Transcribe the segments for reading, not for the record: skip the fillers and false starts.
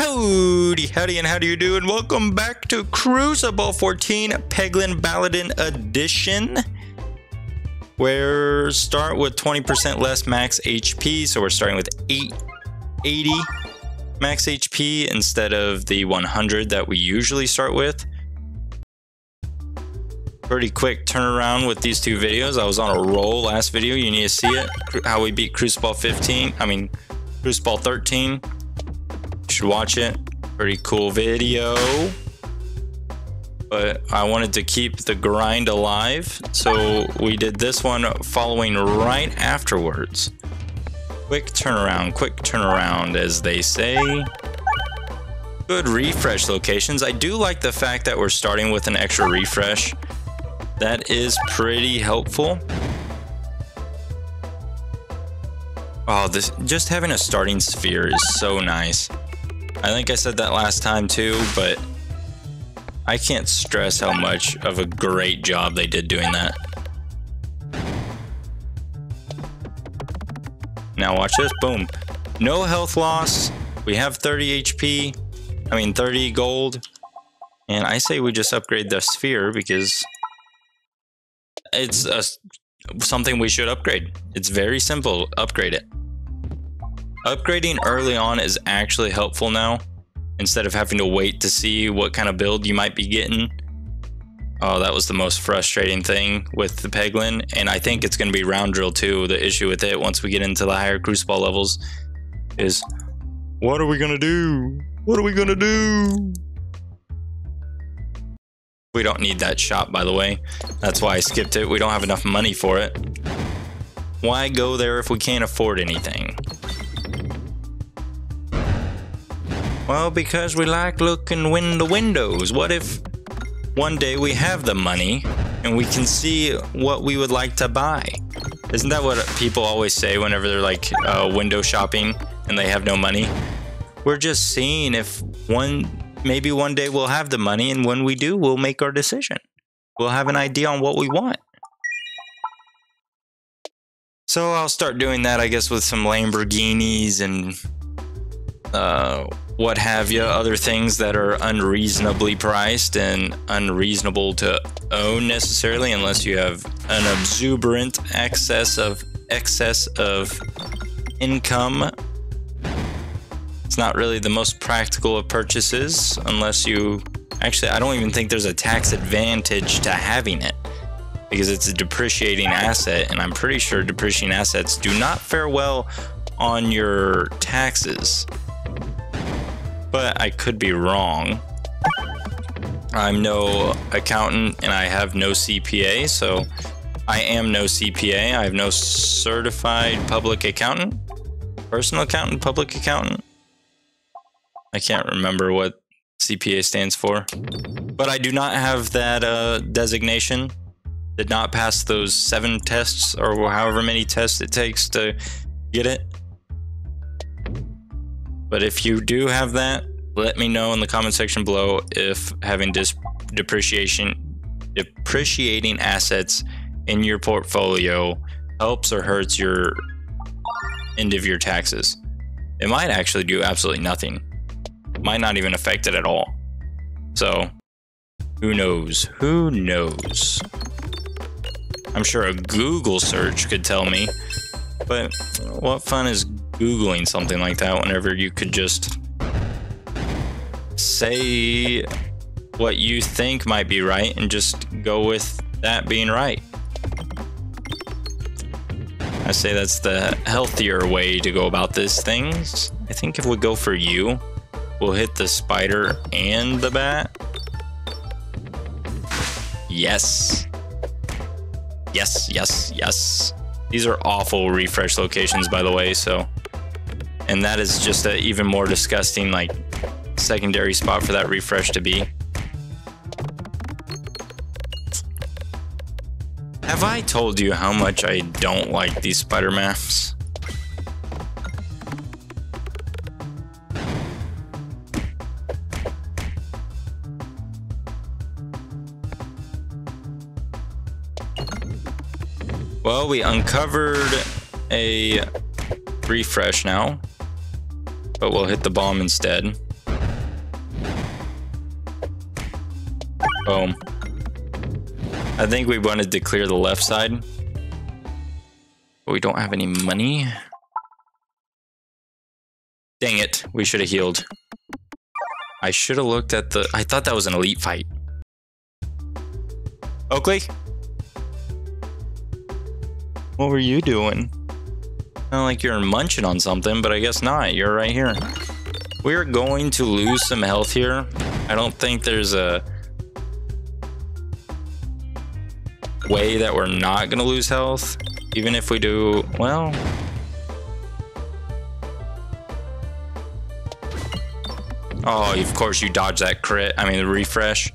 Howdy, howdy, and how do you do? And welcome back to Cruciball 14 Peglin Balladin Edition. We're start with 20% less max HP, so we're starting with 880 max HP instead of the 100 that we usually start with. Pretty quick turnaround with these two videos. I was on a roll last video. You need to see it. How we beat Cruciball 13. You should watch it. Pretty cool video. But I wanted to keep the grind alive, so we did this one following right afterwards. Quick turnaround, as they say. Good refresh locations. I do like the fact that we're starting with an extra refresh. That is pretty helpful. Oh, just having a starting sphere is so nice. I think I said that last time too, but I can't stress how much of a great job they did doing that. Now watch this, boom. No health loss. We have 30 gold. And I say we just upgrade the sphere because it's something we should upgrade. It's very simple, upgrade it. Upgrading early on is actually helpful now, instead of having to wait to see what kind of build you might be getting. Oh, that was the most frustrating thing with the Peglin, and I think it's going to be round drill too. The issue with it, once we get into the higher Cruciball levels, is what are we going to do? What are we going to do? We don't need that shop, by the way. That's why I skipped it. We don't have enough money for it. Why go there if we can't afford anything? Well, because we like looking in the windows. What if one day we have the money and we can see what we would like to buy? Isn't that what people always say whenever they're like window shopping and they have no money? We're just seeing if maybe one day we'll have the money, and when we do, we'll make our decision. We'll have an idea on what we want. So I'll start doing that, I guess, with some Lamborghinis and what have you, other things that are unreasonably priced and unreasonable to own necessarily, unless you have an exuberant excess of income. It's not really the most practical of purchases unless you actually, I don't even think there's a tax advantage to having it, because it's a depreciating asset, and I'm pretty sure depreciating assets do not fare well on your taxes. But I could be wrong. I'm no accountant and I have no CPA, so I am no CPA. I have no certified public accountant, personal accountant, public accountant. I can't remember what CPA stands for, but I do not have that designation. Did not pass those 7 tests or however many tests it takes to get it. But if you do have that, let me know in the comment section below if having depreciating assets in your portfolio helps or hurts your end of year taxes. It might actually do absolutely nothing. Might not even affect it at all. So, who knows? Who knows? I'm sure a Google search could tell me, but what fun is Googling something like that whenever you could just say what you think might be right and just go with that being right? I say that's the healthier way to go about these things. I think if we go for you, we'll hit the spider and the bat. Yes. Yes, yes, yes. These are awful refresh locations, by the way, so. And that is just an even more disgusting, like, secondary spot for that refresh to be. Have I told you how much I don't like these spider maps? Well, we uncovered a refresh now, but we'll hit the bomb instead. Boom. I think we wanted to clear the left side, but we don't have any money. Dang it, we should have healed. I should have looked at the... I thought that was an elite fight. Oakley? What were you doing? Sound like you're munching on something, but I guess not. You're right here. We're going to lose some health here. I don't think there's a way that we're not going to lose health. Even if we do, well... Oh, of course you dodged that crit. I mean, the refresh.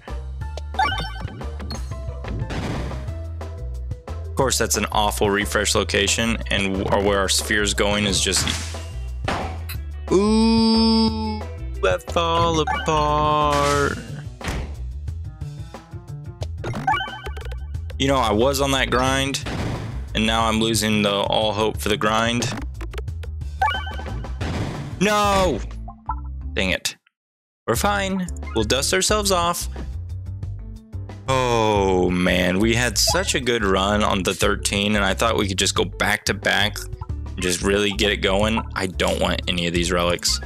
Of course, that's an awful refresh location, and where our sphere's going is just... Ooh, that fall apart. You know, I was on that grind, and now I'm losing all hope for the grind. No! Dang it. We're fine. We'll dust ourselves off. Oh man, we had such a good run on the 13, and I thought we could just go back to back and just really get it going. I don't want any of these relics.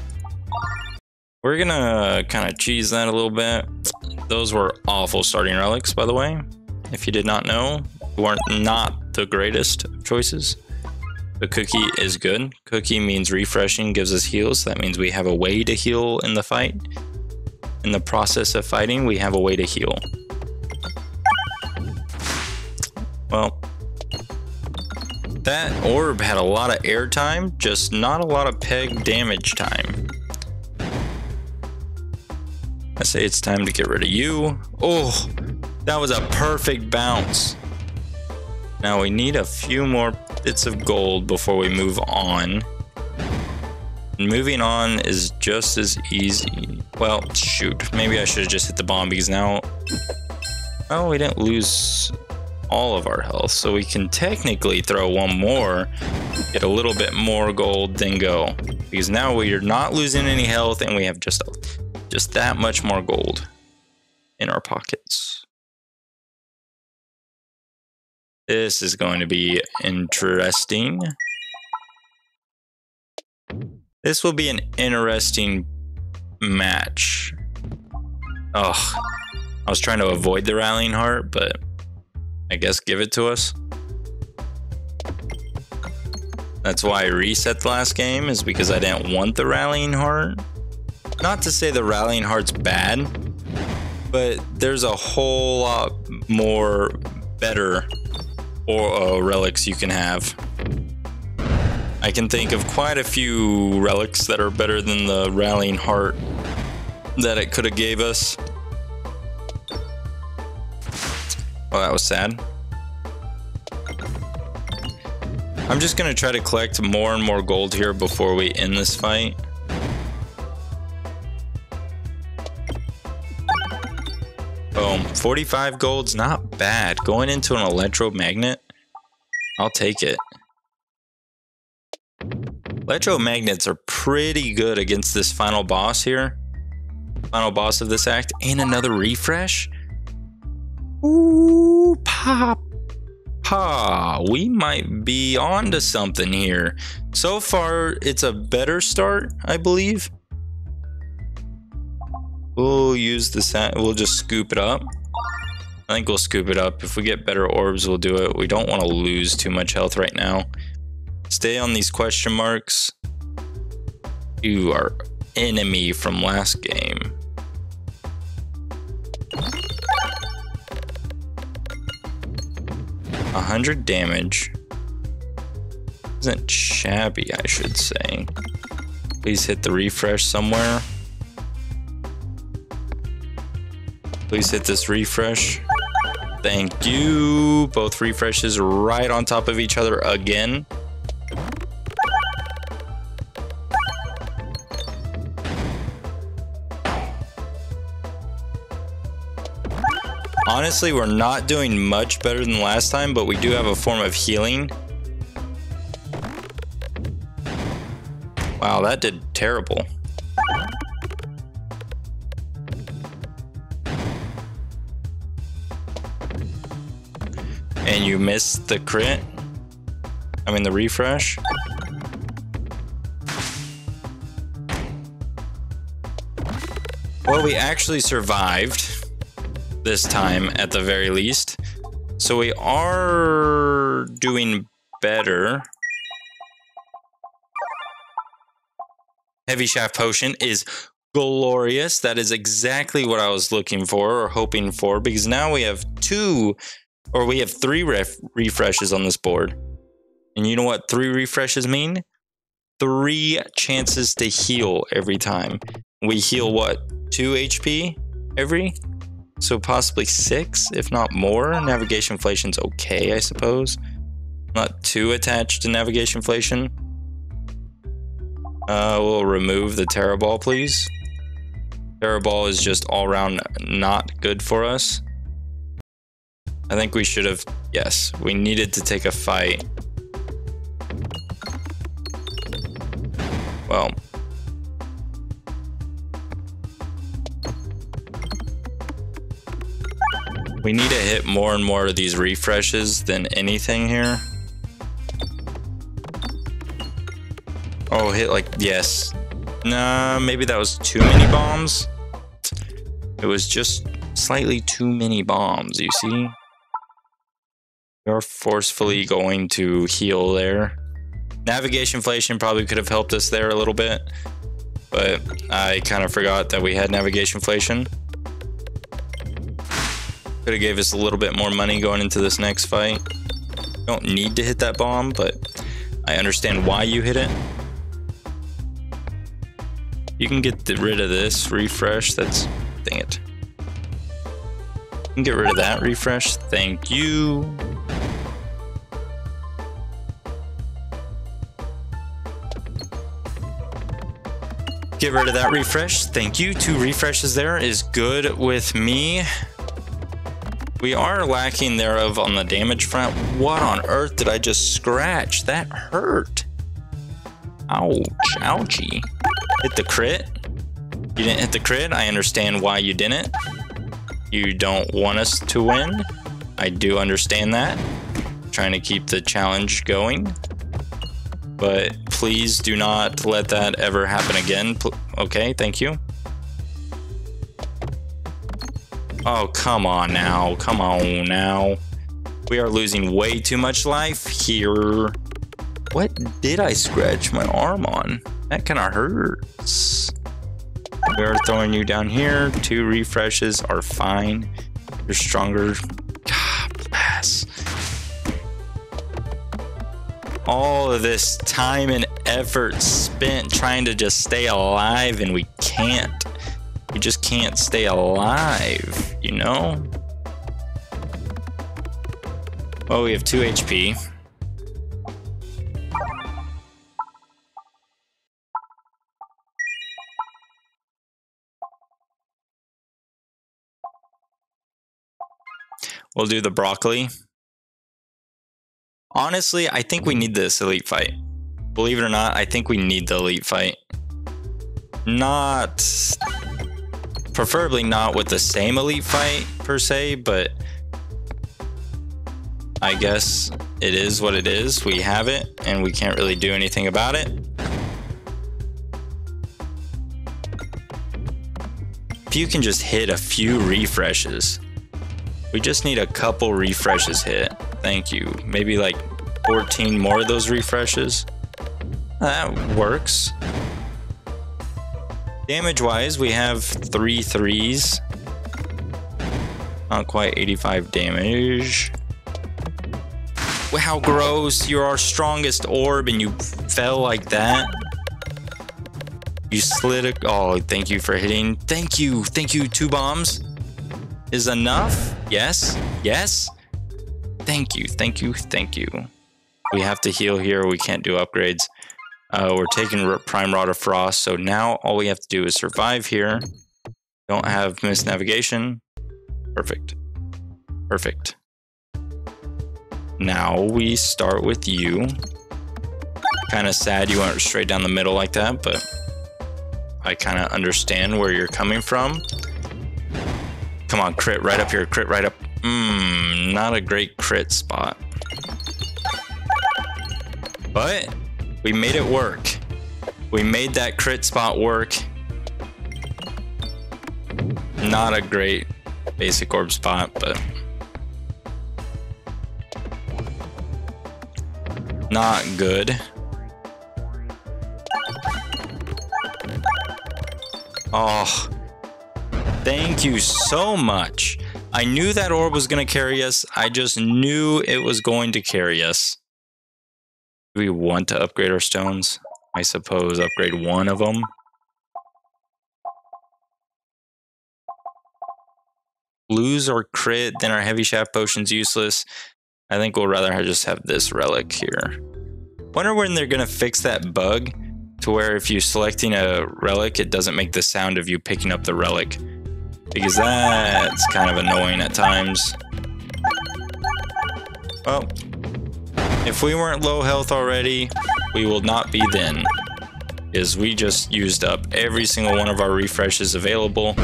We're gonna kind of cheese that a little bit. Those were awful starting relics, by the way. If you did not know, weren't not the greatest of choices. The cookie is good. Cookie means refreshing, gives us heals. That means we have a way to heal in the fight. In the process of fighting, we have a way to heal. Well, that orb had a lot of air time, just not a lot of peg damage time. I say it's time to get rid of you. Oh, that was a perfect bounce. Now we need a few more bits of gold before we move on. And moving on is just as easy. Well, shoot. Maybe I should have just hit the bomb because now... Oh, we didn't lose all of our health. So we can technically throw one more, get a little bit more gold, then go. Because now we are not losing any health and we have just that much more gold in our pockets. This is going to be interesting. This will be an interesting match. Oh, I was trying to avoid the rallying heart, but I guess give it to us. That's why I reset the last game, is because I didn't want the rallying heart. Not to say the rallying heart's bad, but there's a whole lot more better relics you can have. I can think of quite a few relics that are better than the rallying heart that it could have gave us. Well, that was sad. I'm just gonna try to collect more and more gold here before we end this fight. Boom, 45 gold's not bad. Going into an electromagnet, I'll take it. Electromagnets are pretty good against this final boss here. Final boss of this act. And another refresh. Ooh, pop. We might be on to something here. So far, it's a better start, I believe. We'll use this. We'll just scoop it up. I think we'll scoop it up. If we get better orbs, we'll do it. We don't want to lose too much health right now. Stay on these question marks. You are enemy from last game. $100 damage. Isn't shabby, I should say. Please hit the refresh somewhere. Please hit this refresh. Thank you. Both refreshes right on top of each other again. Honestly, we're not doing much better than last time, but we do have a form of healing. Wow, that did terrible. and you missed the crit. I mean the refresh. Well, we actually survived this time at the very least. So we are doing better. Heavy Shaft Potion is glorious. That is exactly what I was looking for or hoping for, because now we have three refreshes on this board. And you know what 3 refreshes mean? 3 chances to heal every time. We heal what? 2 HP every? So possibly 6, if not more. Navigation Inflation's okay, I suppose. Not too attached to Navigation Inflation. We'll remove the Terra Ball, please. Terra Ball is just all around not good for us. I think we should have, yes, we needed to take a fight. Well, we need to hit more and more of these refreshes than anything here. Oh, hit like, yes. Nah, maybe that was too many bombs. It was just slightly too many bombs, you see? You're forcefully going to heal there. Navigation Inflation probably could have helped us there a little bit, but I kind of forgot that we had Navigation Inflation. Could have gave us a little bit more money going into this next fight. Don't need to hit that bomb, but I understand why you hit it. You can get rid of this refresh. That's, dang it. You can get rid of that refresh. Thank you. Get rid of that refresh. Thank you. 2 refreshes there is good with me. We are lacking thereof on the damage front. What on earth did I just scratch? That hurt. Ouch. Ouchie. Hit the crit. You didn't hit the crit. I understand why you didn't. You don't want us to win. I do understand that. Trying to keep the challenge going. But please do not let that ever happen again. Okay, thank you. Oh, come on now. Come on now. We are losing way too much life here. What did I scratch my arm on? That kind of hurts. We are throwing you down here. 2 refreshes are fine. You're stronger. God bless. All of this time and effort spent trying to just stay alive, and we can't. We just can't stay alive, you know? Well, we have 2 HP. We'll do the broccoli. Honestly, I think we need this elite fight. Believe it or not, I think we need the elite fight. Preferably not with the same elite fight per se, but I guess it is what it is. We have it and we can't really do anything about it. If you can just hit a few refreshes. We just need a couple refreshes hit. Thank you. Maybe like 14 more of those refreshes. That works. Damage-wise, we have 3 3s. Not quite 85 damage. How gross. You're our strongest orb and you fell like that. You slid a... Oh, thank you for hitting. Thank you. Thank you. 2 bombs is enough. Yes. Yes. Thank you. Thank you. Thank you. We have to heal here. We can't do upgrades. We're taking Prime Rod of Frost, so now all we have to do is survive here. Don't have missed navigation. Perfect. Perfect. Now we start with you. Kind of sad you went straight down the middle like that, but I kind of understand where you're coming from. Come on, crit right up here. Crit right up. Not a great crit spot. But we made it work. We made that crit spot work. Not a great basic orb spot, but not good. Oh, thank you so much. I knew that orb was going to carry us. I just knew it was going to carry us. Do we want to upgrade our stones? I suppose upgrade one of them. Lose or crit, then our heavy shaft potion's useless. I think we'll rather just have this relic here. Wonder when they're going to fix that bug to where if you're selecting a relic, it doesn't make the sound of you picking up the relic. Because that's kind of annoying at times. Well, if we weren't low health already, we will not be then. Because we just used up every single one of our refreshes available.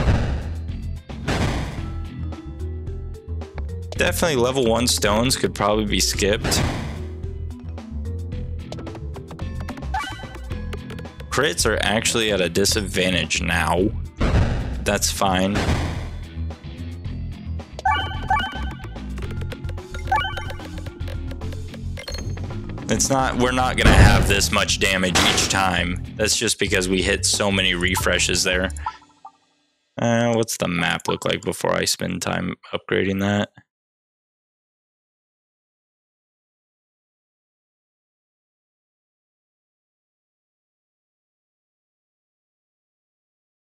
Definitely level 1 stones could probably be skipped. Crits are actually at a disadvantage now. That's fine. We're not gonna have this much damage each time. That's just because we hit so many refreshes there. What's the map look like before I spend time upgrading that?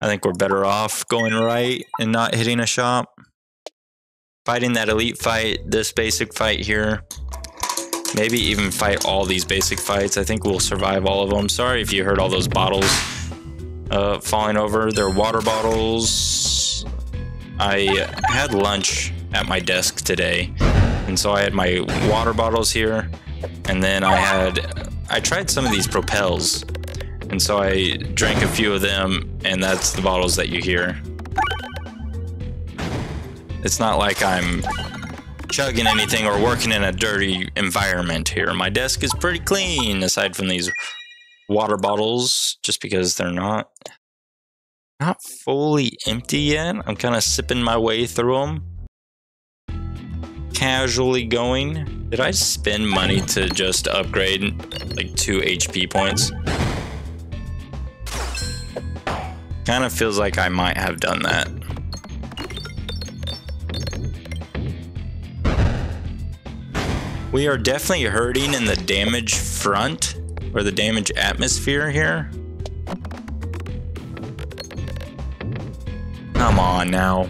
I think we're better off going right and not hitting a shop. Fighting that elite fight, this basic fight here. Maybe even fight all these basic fights. I think we'll survive all of them. Sorry if you heard all those bottles falling over. They're water bottles. I had lunch at my desk today, and so I had my water bottles here, and then I tried some of these propels, and so I drank a few of them, and that's the bottles that you hear. It's not like I'm chugging anything or working in a dirty environment here. My desk is pretty clean aside from these water bottles, just because they're not fully empty yet. I'm kind of sipping my way through them. Casually going. Did I spend money to just upgrade like 2 HP points? Kind of feels like I might have done that. We are definitely hurting in the damage front, or the damage atmosphere here. Come on now.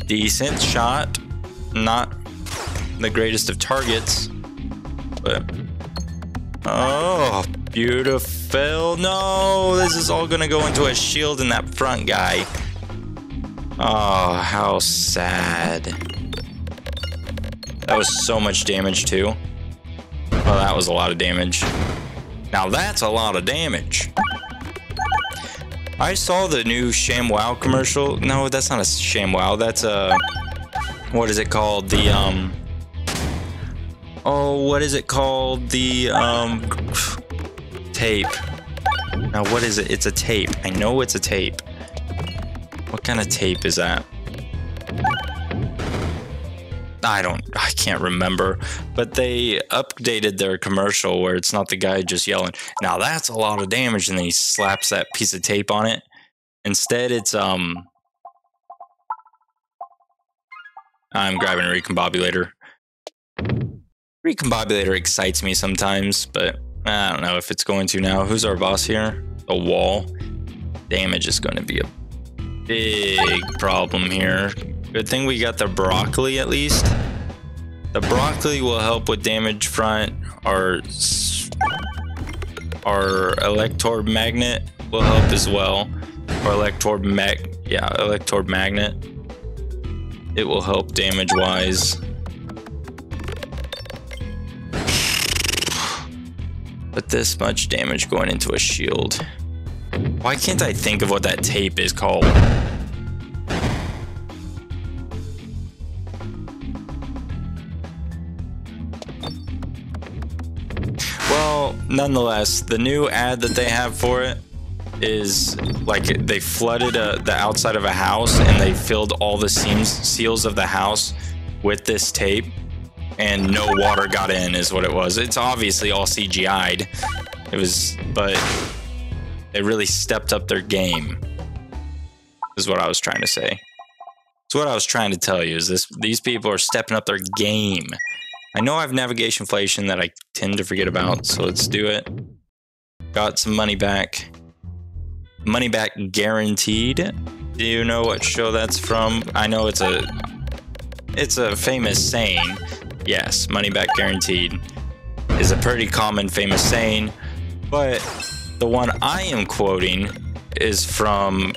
Decent shot. Not the greatest of targets, but... Oh, beautiful. No, this is all gonna go into a shield in that front guy. Oh, how sad. That was so much damage too. Oh, that was a lot of damage. Now that's a lot of damage. I saw the new ShamWow commercial. No, that's not a ShamWow. That's a... What is it called? The, Oh, what is it called? The, tape. Now, what is it? It's a tape. I know it's a tape. What kind of tape is that? I can't remember, but they updated their commercial where it's not the guy just yelling, now that's a lot of damage, and then he slaps that piece of tape on it. Instead, it's, I'm grabbing a recombobulator. Recombobulator excites me sometimes, but I don't know if it's going to now. Who's our boss here? The wall. Damage is going to be a big problem here. Good thing we got the broccoli at least. The broccoli will help with damage front. Our electrode magnet will help as well. Or electrode magnet. It will help damage wise. But this much damage going into a shield. Why can't I think of what that tape is called? Well, nonetheless, the new ad that they have for it is like they flooded the outside of a house and they filled all the seals of the house with this tape, and no water got in is what it was. It's obviously all CGI'd. It was, but they really stepped up their game is what I was trying to say. So what I was trying to tell you is these people are stepping up their game. I know I have navigation inflation that I tend to forget about, so let's do it. Got some money back. Money back guaranteed. Do you know what show that's from? I know it's a famous saying. Yes, money back guaranteed is a pretty common famous saying, but the one I am quoting is from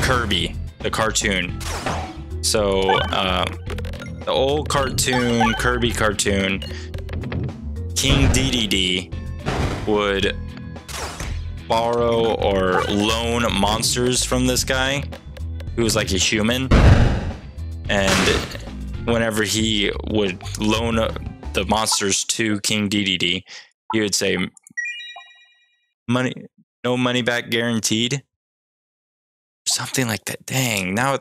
Kirby, the cartoon. So the old cartoon, Kirby cartoon, King Dedede would borrow or loan monsters from this guy who was like a human, and whenever he would loan the monsters to King Dedede, he would say, "Money, no money back guaranteed," something like that. Dang, now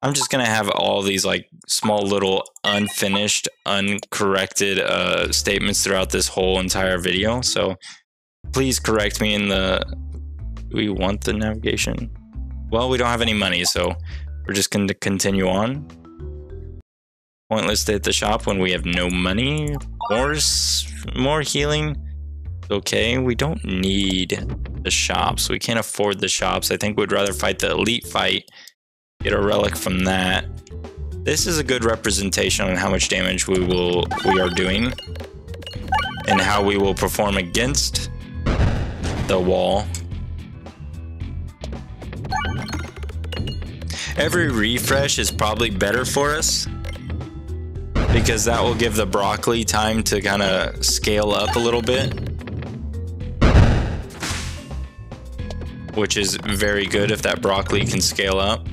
I'm just gonna have all these like small little unfinished, uncorrected statements throughout this whole entire video. So please correct me in the. Do we want the navigation? Well, we don't have any money, so we're just going to continue on. Pointless to hit the shop when we have no money. More healing. Okay, we don't need the shops. We can't afford the shops. I think we'd rather fight the elite fight. Get a relic from that. This is a good representation on how much damage we are doing and how we will perform against the wall. Every refresh is probably better for us because that will give the broccoli time to kind of scale up a little bit, which is very good if that broccoli can scale up.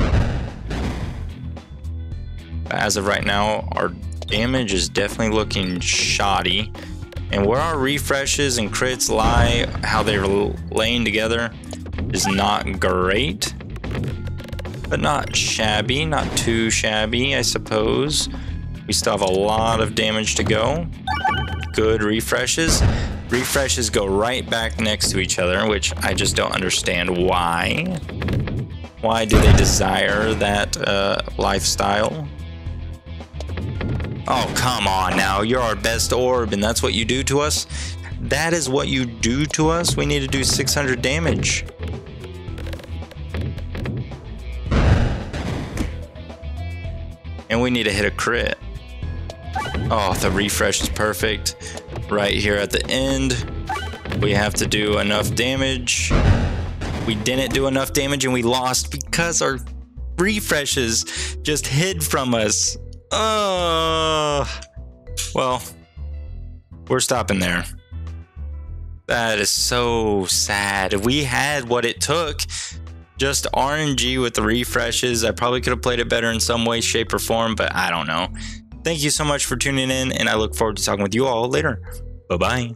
As of right now, our damage is definitely looking shoddy. And where our refreshes and crits lie, how they're laying together, is not great. But not shabby, not too shabby, I suppose. We still have a lot of damage to go. Good refreshes. Refreshes go right back next to each other, which I just don't understand why. Why do they desire that lifestyle? Oh, come on now. You're our best orb, and that's what you do to us? That is what you do to us? We need to do 600 damage. And we need to hit a crit. Oh, the refresh is perfect. Right here at the end, we have to do enough damage. We didn't do enough damage and we lost because our refreshes just hid from us. Oh, well, we're stopping there. That is so sad. We had what it took. Just RNG with the refreshes. I probably could have played it better in some way, shape, or form, but I don't know. Thank you so much for tuning in, and I look forward to talking with you all later. Bye-bye.